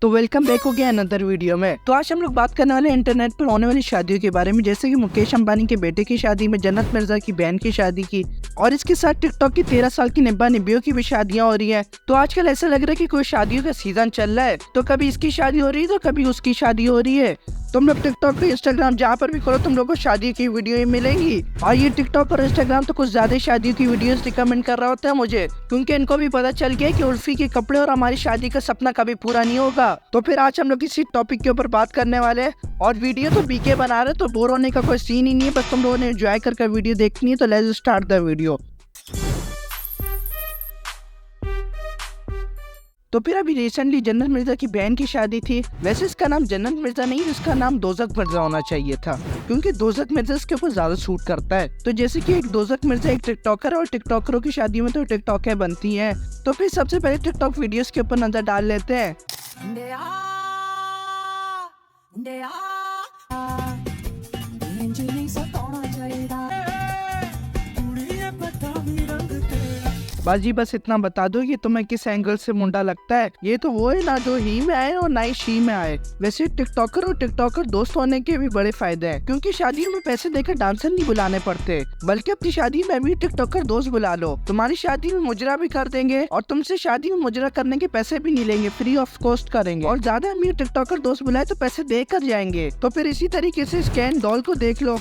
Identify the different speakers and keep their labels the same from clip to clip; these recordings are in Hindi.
Speaker 1: तो वेलकम बैक हो गया अनदर वीडियो में। तो आज हम लोग बात करने वाले इंटरनेट पर होने वाली शादियों के बारे में, जैसे कि मुकेश अंबानी के बेटे की शादी में, जन्नत मिर्जा की बहन की शादी की, और इसके साथ टिकटॉक की 13 साल की निब्बा निब्बियों की भी शादियां हो रही हैं। तो आजकल ऐसा लग रहा है कि कोई शादियों का सीजन चल रहा है, तो कभी इसकी शादी हो रही है तो कभी उसकी शादी हो रही है। तुम लोग टिकटॉक पे, इंस्टाग्राम जहाँ पर भी खोलो तुम लोग को शादी की वीडियो ही मिलेंगी। और ये टिकटॉक और इंस्टाग्राम तो कुछ ज्यादा शादियों की वीडियोस रिकमेंड कर रहा होता है मुझे, क्योंकि इनको भी पता चल गया कि उर्फी के कपड़े और हमारी शादी का सपना कभी पूरा नहीं होगा। तो फिर आज हम लोग इसी टॉपिक के ऊपर बात करने वाले हैं, और वीडियो तो बीके बना रहे, तो बोर होने का कोई सीन ही नहीं है। बस तुम लोगों ने एंजॉय करके वीडियो देखनी है। तो लेट्स स्टार्ट द वीडियो। तो फिर अभी रिसेंटली जन्नत मिर्जा की बहन की शादी थी। वैसे इसका नाम जन्नत मिर्जा नहीं, इसका नाम दोजक मिर्जा होना चाहिए था, क्योंकि दोजक मिर्जा इसके ऊपर ज्यादा सूट करता है। तो जैसे कि एक दोजक मिर्जा एक टिकटॉकर है, और टिकटॉकरों की शादी में तो टिकटॉकर बनती हैं। तो फिर सबसे पहले टिकटॉक वीडियोस के ऊपर नजर डाल लेते हैं। बस इतना बता दो कि तुम्हें किस एंगल से मुंडा लगता है। ये तो वो है ना जो ही में आए और ना ही शी में आए। वैसे टिकटॉकर और टिकटॉकर दोस्त होने के भी बड़े फायदे हैं, क्योंकि शादियों में पैसे देकर डांसर नहीं बुलाने पड़ते, बल्कि अपनी शादी में भी टिकटॉकर दोस्त बुला लो। तुम्हारी शादी में मुजरा भी कर देंगे, और तुमसे शादी में मुजरा करने के पैसे भी नहीं लेंगे, फ्री ऑफ कॉस्ट करेंगे। और ज्यादा अमीर टिकटॉकर दोस्त बुलाए तो पैसे देकर जाएंगे। तो फिर इसी तरीके से स्कैन डॉल को देख लो।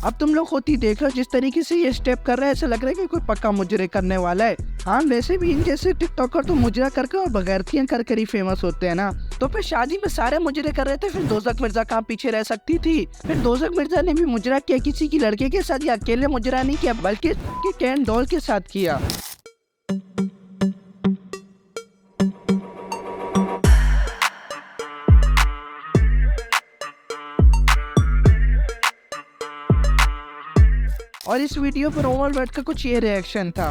Speaker 1: अब तुम लोग खुद ही देख लो, जिस तरीके से ये स्टेप कर रहा है, ऐसा लग रहा है कि कोई पक्का मुजरे करने वाला है। हाँ, वैसे भी इन जैसे टिकटॉकर तो मुजरा करके और बगैरतियां कर कर ही फेमस होते हैं ना। तो फिर शादी में सारे मुजरे कर रहे थे, फिर दोजक मिर्जा कहाँ पीछे रह सकती थी। फिर दोजक मिर्जा ने भी मुजरा किया, किसी की लड़के के साथ, या अकेले मुजरा नहीं किया, बल्कि कैन डॉल के साथ किया। और इस वीडियो पर ओमर भट्ट का कुछ ये रिएक्शन था।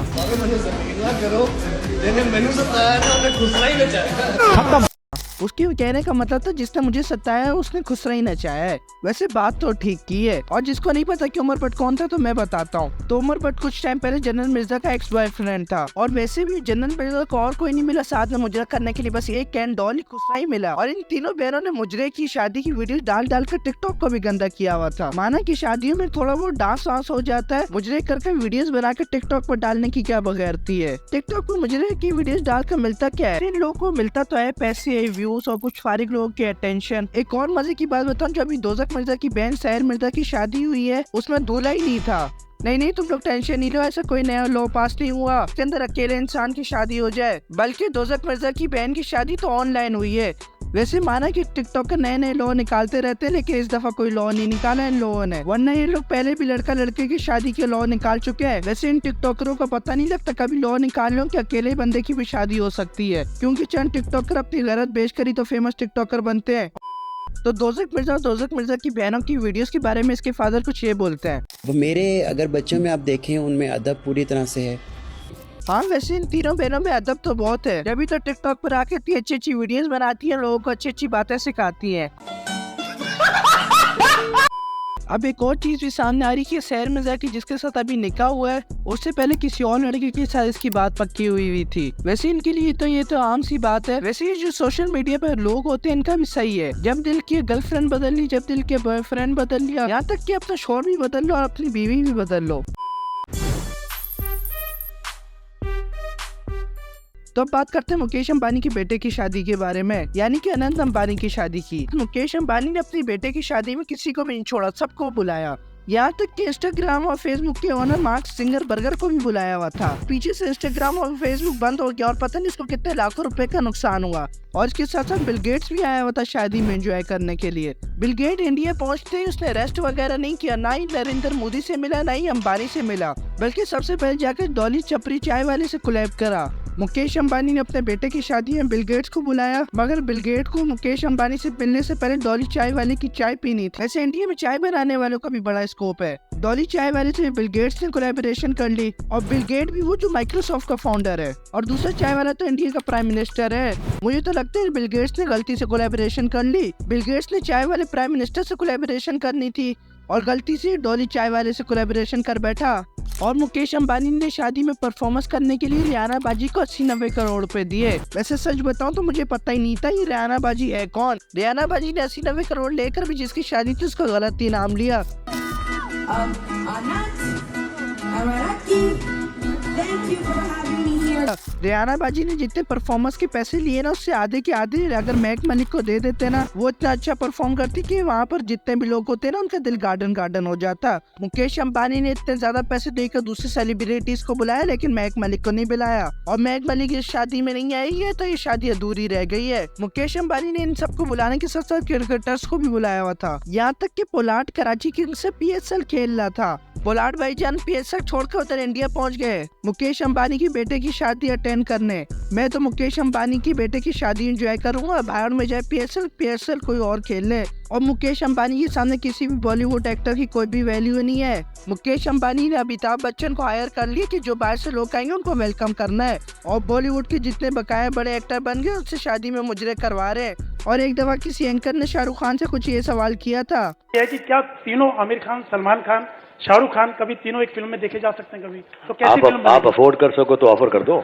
Speaker 1: उसके कहने का मतलब था जिसने मुझे सताया है उसने खुसरा ही नचाया है। वैसे बात तो ठीक की है, और जिसको नहीं पता कि उमर भट्ट कौन था तो मैं बताता हूँ। तो उमर भट्ट कुछ टाइम पहले जन्नत मिर्जा का एक्स बॉयफ्रेंड था, और वैसे भी जन्नत मिर्जा को और कोई नहीं मिला साथ में मुजरा करने के लिए, बस एक कैन डॉल ही खुसरा ही मिला। और इन तीनों बहनों ने मुजरे की शादी की वीडियो डाल डाल कर टिकटॉक को भी गंदा किया हुआ था। माना कि शादियों में थोड़ा बहुत डांस वांस हो जाता है, मुजरे करके वीडियोस बनाकर टिकटॉक पर डालने की क्या बगैरती है। टिकटॉक पर मुजरे की वीडियोस डालकर मिलता क्या है? इन लोगों को मिलता तो है पैसे, व्यूज और कुछ फारिग लोगों की अटेंशन। एक और मजे की बात बताऊं, जो अभी दोजक मिर्जा की बहन सहर मिर्जा की शादी हुई है, उसमें दूल्हा ही नहीं था। नहीं, तुम लोग टेंशन नहीं लो, ऐसा कोई नया लॉ पास नहीं हुआ इसके अंदर अकेले इंसान की शादी हो जाए, बल्कि दोजक मिर्जा की बहन की शादी तो ऑनलाइन हुई है। वैसे माना कि टिकटॉकर नए नए लॉ निकालते रहते हैं, लेकिन इस दफा कोई लॉ नहीं निकाला इन लोगों ने, वरना ये लोग पहले भी लड़का लड़के की शादी के लॉ निकाल चुके हैं। वैसे इन टिकटॉकरों का पता नहीं लगता कभी लॉ निकाल लो कि अकेले बंदे की भी शादी हो सकती है, क्योंकि चंद टिकटॉकर अपनी गलत बेच कर ही तो फेमस टिकटॉकर बनते हैं। तो दोजक मिर्जा की बहनों की वीडियोस के बारे में इसके फादर कुछ ये बोलते हैं।
Speaker 2: वो मेरे अगर बच्चों में आप देखें उनमें अदब पूरी तरह से है।
Speaker 1: हाँ, वैसे इन तीनों बहनों में अदब तो बहुत है, जब भी तो टिकटॉक पर आके इतनी अच्छी अच्छी वीडियोस बनाती है, लोगों को अच्छी अच्छी बातें सिखाती है। अब एक और चीज भी सामने आ रही है, सहर मिर्जा की जिसके साथ अभी निकाह हुआ है, उससे पहले किसी और लड़के के साथ इसकी बात पक्की हुई थी। वैसे इनके लिए तो ये तो आम सी बात है। वैसे ये जो सोशल मीडिया पर लोग होते हैं, इनका भी सही है, जब दिल की गर्लफ्रेंड बदल ली, जब दिल के बॉयफ्रेंड बदल लिया, यहाँ तक कि अपना शोहर भी बदल लो और अपनी बीवी भी बदल लो। तो अब बात करते हैं मुकेश अंबानी के बेटे की शादी के बारे में, यानी कि अनंत अंबानी की शादी की। मुकेश अंबानी ने अपने बेटे की शादी में किसी को भी नहीं छोड़ा, सबको बुलाया, यहाँ तक कि इंस्टाग्राम और फेसबुक के ओनर मार्क सिंगर बर्गर को भी बुलाया हुआ था। पीछे से इंस्टाग्राम और फेसबुक बंद हो गया, और पता नहीं इसको कितने लाखों रुपए का नुकसान हुआ। और इसके साथ साथ बिल गेट्स भी आया हुआ था शादी में एंजॉय करने के लिए। बिल गेट इंडिया पहुंचते ही उसने रेस्ट वगैरह नहीं किया, ना ही नरेंद्र मोदी से मिला, ना ही अंबानी से मिला, बल्कि सबसे पहले जाकर डॉली चपरी चाय वाले से कोलैब करा। मुकेश अंबानी ने अपने बेटे की शादी में बिल गेट्स को बुलाया, मगर बिल गेट को मुकेश अंबानी से मिलने से पहले डॉली चाय वाले की चाय पीनी थी। ऐसे इंडिया में चाय बनाने वालों का भी बड़ा स्कोप है। डॉली चाय वाले से बिल गेट्स ने कोलैबोरेशन कर ली, और बिल गेट भी वो जो माइक्रोसॉफ्ट का फाउंडर है, और दूसरा चाय वाला तो इंडिया का प्राइम मिनिस्टर है। मुझे तो लगता है बिल गेट्स ने गलती से कोलैबोरेशन कर ली। बिल गेट्स ने चाय वाले प्राइम मिनिस्टर से कोलैबोरेशन करनी थी, और गलती से डॉली चाय वाले से कोलैबोरेशन कर बैठा। और मुकेश अंबानी ने शादी में परफॉर्मेंस करने के लिए रियाना बाजी को 80-90 करोड़ रुपए दिए। वैसे सच बताऊं तो मुझे पता ही नहीं था ये रियाना बाजी है कौन। रियाना बाजी ने 80-90 करोड़ लेकर भी जिसकी शादी थी उसका गलत ही नाम लिया। रियाना बाजी ने जितने परफॉर्मेंस के पैसे लिए ना उससे आधे के आधे अगर मैक मलिक को दे देते ना, वो इतना अच्छा परफॉर्म करती कि वहाँ पर जितने भी लोग होते ना उनका दिल गार्डन गार्डन हो जाता। मुकेश अंबानी ने इतने ज्यादा पैसे देकर दूसरे सेलिब्रिटीज को बुलाया लेकिन मैक मलिक को नहीं बुलाया, और मैक मलिक इस शादी में नहीं आई है तो ये शादी अधूरी रह गई है। मुकेश अंबानी ने इन सबको बुलाने के साथ साथ क्रिकेटर्स को भी बुलाया हुआ था, यहाँ तक कि पोलार्ड कराची किंग्स से PSL खेल रहा था। पोलार्ड भाईजान PSL छोड़कर उधर इंडिया पहुंच गए मुकेश अंबानी की बेटे की शादी अटेंड करने। मैं तो मुकेश अंबानी की बेटे की शादी एंजॉय करूंगा, बाहर में जाए PSL कोई और खेल ले। और मुकेश अंबानी के सामने किसी भी बॉलीवुड एक्टर की कोई भी वैल्यू नहीं है। मुकेश अंबानी ने अमिताभ बच्चन को हायर कर लिया कि जो बाहर से लोग आएंगे उनको वेलकम करना है, और बॉलीवुड के जितने बकाया बड़े एक्टर बन गए उससे शादी में मुजरे करवा रहे। और एक दफा किसी एंकर ने शाहरुख खान से कुछ ये सवाल किया था
Speaker 3: कि क्या तीनों आमिर खान, सलमान खान, शाहरुख खान कभी तीनों एक फिल्म में देखे जा सकते हैं? कभी तो कैसी फिल्म
Speaker 4: आप अफोर्ड कर सको तो ऑफर कर दो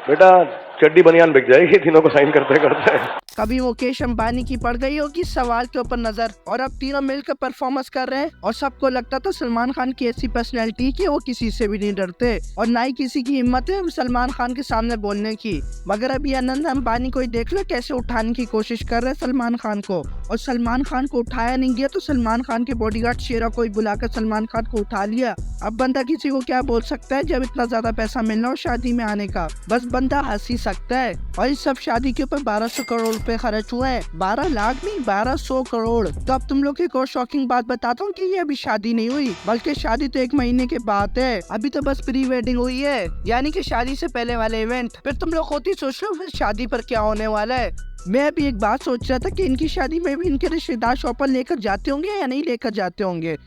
Speaker 4: बेटा, चड्डी बनियान बिक जाएगी तीनों को साइन करते करते।
Speaker 1: कभी मुकेश अंबानी की पड़ गई होगी सवाल के ऊपर नजर, और अब तीनों मिलकर परफॉर्मेंस कर रहे हैं और सबको लगता था सलमान खान की ऐसी पर्सनैलिटी कि वो किसी से भी नहीं डरते और ना ही किसी की हिम्मत है सलमान खान के सामने बोलने की। मगर अभी अनंत अंबानी को देख लो कैसे उठाने की कोशिश कर रहे हैं सलमान खान को, और सलमान खान को उठाया नहीं गया तो सलमान खान के बॉडीगार्ड शेरा को बुलाकर सलमान खान को उठा लिया। अब बंदा किसी को क्या बोल सकता है जब इतना ज्यादा पैसा मिलना हो शादी में आने का, बस बंदा हंस ही सकता है। और इस सब शादी के ऊपर 1200 करोड़ रुपए खर्च हुए हैं, 12 लाख नहीं 1200 करोड़। तो अब तुम लोग एक और शॉकिंग बात बताता हूँ कि ये अभी शादी नहीं हुई, बल्कि शादी तो 1 महीने के बाद है। अभी तो बस प्री वेडिंग हुई है, यानी कि शादी से पहले वाले इवेंट। फिर तुम लोग खुद ही सोच लो फिर शादी पर क्या होने वाला है। मैं अभी एक बात सोच रहा था कि इनकी शादी में भी इनके रिश्तेदार शॉपर लेकर जाते होंगे या नहीं लेकर जाते होंगे।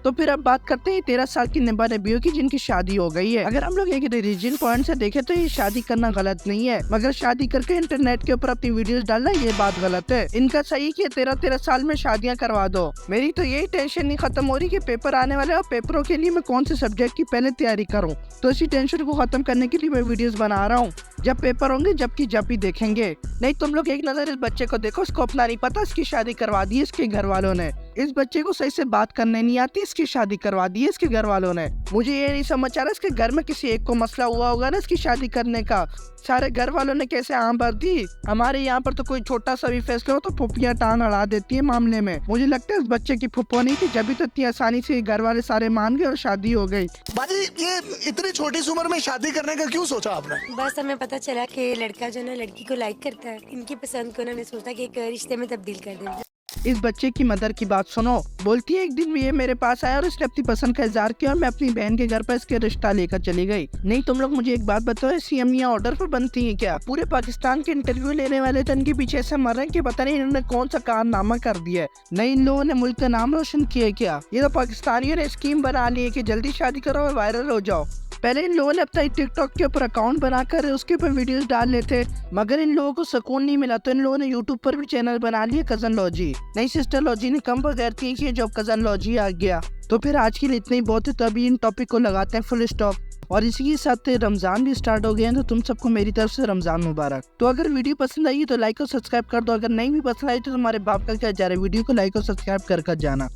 Speaker 1: तो फिर अब बात करते हैं 13 साल की निभा नबियों की जिनकी शादी हो गई है। अगर हम लोग एक रिलीजन पॉइंट से देखें तो ये शादी करना गलत नहीं है, मगर शादी करके इंटरनेट के ऊपर अपनी वीडियोस डालना ये बात गलत है। इनका सही कि 13 साल में शादियां करवा दो। मेरी तो यही टेंशन नहीं खत्म हो रही कि पेपर आने वाले और पेपरों के लिए मैं कौन से सब्जेक्ट की पहले तैयारी करूँ। तो इसी टेंशन को खत्म करने के लिए मैं वीडियोस बना रहा हूँ। जब पेपर होंगे जब ही देखेंगे। नहीं तुम लोग एक नजर इस बच्चे को देखो, इसको अपना नहीं पता, इसकी शादी करवा दी इसके घर वालों ने। इस बच्चे को सही से बात करने नहीं आती, इसकी शादी करवा दी इसके घर वालों ने। मुझे ये नहीं समझ आ रहा इसके घर में किसी एक को मसला हुआ होगा ना इसकी शादी करने का, सारे घर वालों ने कैसे आम भर दी। हमारे यहाँ पर तो कोई छोटा सा भी फैसला हो तो फुफियाँ टांग अड़ा देती है मामले में। मुझे लगता है इस बच्चे की फुप्पो नहीं थी, जब भी तो इतनी आसानी से घर वाले सारे मान गए और शादी हो गई।
Speaker 5: बाजी ये इतनी छोटी सी उम्र में शादी करने का क्यों सोचा आपने?
Speaker 6: बस हमें पता चला कि लड़का जो ना लड़की को लाइक करता है, इनकी पसंद को ना मैं सोचा कि एक रिश्ते में तब्दील कर दें।
Speaker 1: इस बच्चे की मदर की बात सुनो, बोलती है एक दिन ये मेरे पास आया और इसने अपनी पसंद का इजहार किया और मैं अपनी बहन के घर पर इसके रिश्ता लेकर चली गई। नहीं तुम लोग मुझे एक बात बताओ, सीएम यहाँ ऑर्डर पर बनती है क्या? पूरे पाकिस्तान के इंटरव्यू लेने वाले तो इनके पीछे ऐसे मर रहे हैं कि पता नहीं इन्होंने कौन सा कारनामा कर दिया है। नहीं इन लोगों ने मुल्क का नाम रोशन किया क्या? ये तो पाकिस्तानियों ने स्कीम बना ली है कि जल्दी शादी करो और वायरल हो जाओ। पहले इन लोगों ने अपना टिकटॉक के ऊपर अकाउंट बनाकर उसके ऊपर वीडियोस डाल लेते, मगर इन लोगों को सुकून नहीं मिला तो इन लोगों ने यूट्यूब पर भी चैनल बना लिया कजन लॉजी। नहीं सिस्टर लॉजी ने कम बगैर की जब कजन लॉजी आ गया। तो फिर आज के लिए इतना ही बहुत है, तो अभी इन टॉपिक को लगाते हैं फुल स्टॉप। और इसी के साथ रमजान भी स्टार्ट हो गए हैं, तो तुम सबको मेरी तरफ से रमजान मुबारक। तो अगर वीडियो पसंद आई तो लाइक और सब्सक्राइब कर दो, अगर नहीं भी पसंद आई तो तुम्हारे बाप का क्या जा रहा है, वीडियो को लाइक और सब्सक्राइब कर जाना।